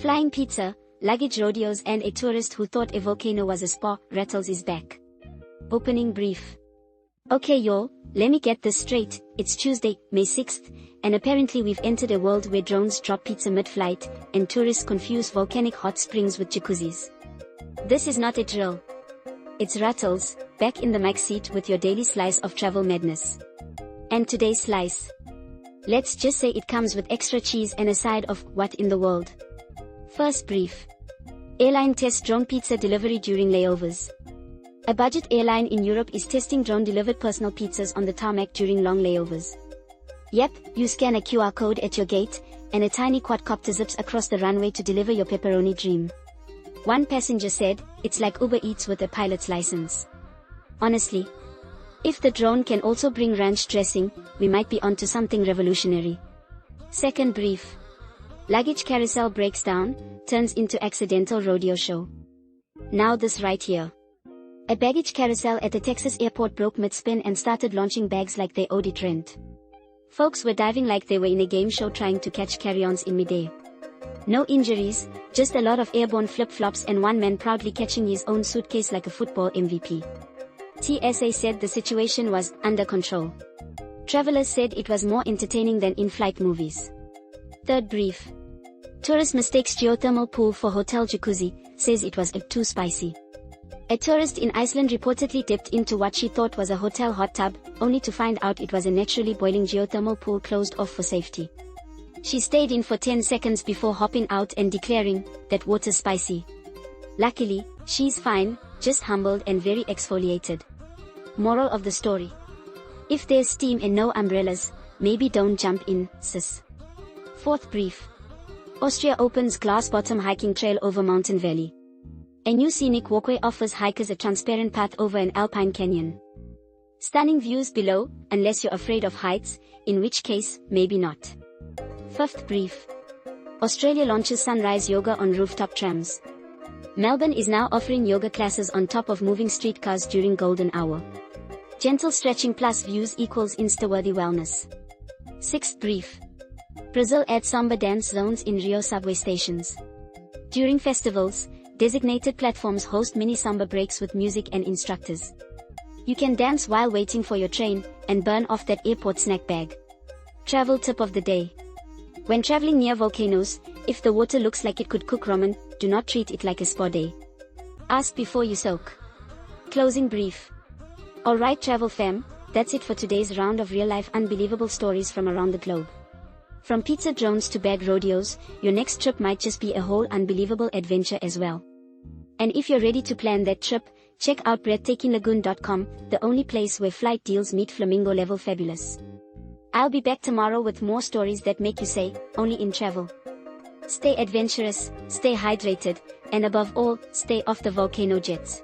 Flying pizza, luggage rodeos and a tourist who thought a volcano was a spa. Rattles is back. Opening brief. Okay y'all, let me get this straight, it's Tuesday, May 6th, and apparently we've entered a world where drones drop pizza mid-flight, and tourists confuse volcanic hot springs with jacuzzis. This is not a drill. It's Rattles, back in the mic seat with your daily slice of travel madness. And today's slice. Let's just say it comes with extra cheese and a side of what in the world. First brief. Airline tests drone pizza delivery during layovers. A budget airline in Europe is testing drone-delivered personal pizzas on the tarmac during long layovers. Yep, you scan a QR code at your gate, and a tiny quadcopter zips across the runway to deliver your pepperoni dream. One passenger said, "It's like Uber Eats with a pilot's license." Honestly, if the drone can also bring ranch dressing, we might be onto something revolutionary. Second brief. Luggage carousel breaks down, turns into accidental rodeo show. Now this right here. A baggage carousel at the Texas airport broke mid-spin and started launching bags like they owed it rent. Folks were diving like they were in a game show trying to catch carry-ons in midair. No injuries, just a lot of airborne flip-flops and one man proudly catching his own suitcase like a football MVP. TSA said the situation was under control. Travelers said it was more entertaining than in-flight movies. Third brief. Tourist mistakes geothermal pool for hotel jacuzzi, says it was too spicy. A tourist in Iceland reportedly dipped into what she thought was a hotel hot tub, only to find out it was a naturally boiling geothermal pool closed off for safety. She stayed in for 10 seconds before hopping out and declaring, "That water's spicy." Luckily, she's fine, just humbled and very exfoliated. Moral of the story. If there's steam and no umbrellas, maybe don't jump in, sis. Fourth brief. Austria opens glass-bottom hiking trail over mountain valley. A new scenic walkway offers hikers a transparent path over an alpine canyon. Stunning views below, unless you're afraid of heights, in which case, maybe not. Fifth brief. Australia launches sunrise yoga on rooftop trams. Melbourne is now offering yoga classes on top of moving streetcars during golden hour. Gentle stretching plus views equals insta-worthy wellness. Sixth brief. Brazil adds samba dance zones in Rio subway stations. During festivals, designated platforms host mini samba breaks with music and instructors. You can dance while waiting for your train, and burn off that airport snack bag. Travel tip of the day. When traveling near volcanoes, if the water looks like it could cook ramen, do not treat it like a spa day. Ask before you soak. Closing brief. Alright travel fam, that's it for today's round of real-life unbelievable stories from around the globe. From pizza drones to bag rodeos, your next trip might just be a whole unbelievable adventure as well. And if you're ready to plan that trip, check out breathtakinglagoon.com, the only place where flight deals meet flamingo level fabulous. I'll be back tomorrow with more stories that make you say, only in travel. Stay adventurous, stay hydrated, and above all, stay off the volcano jets.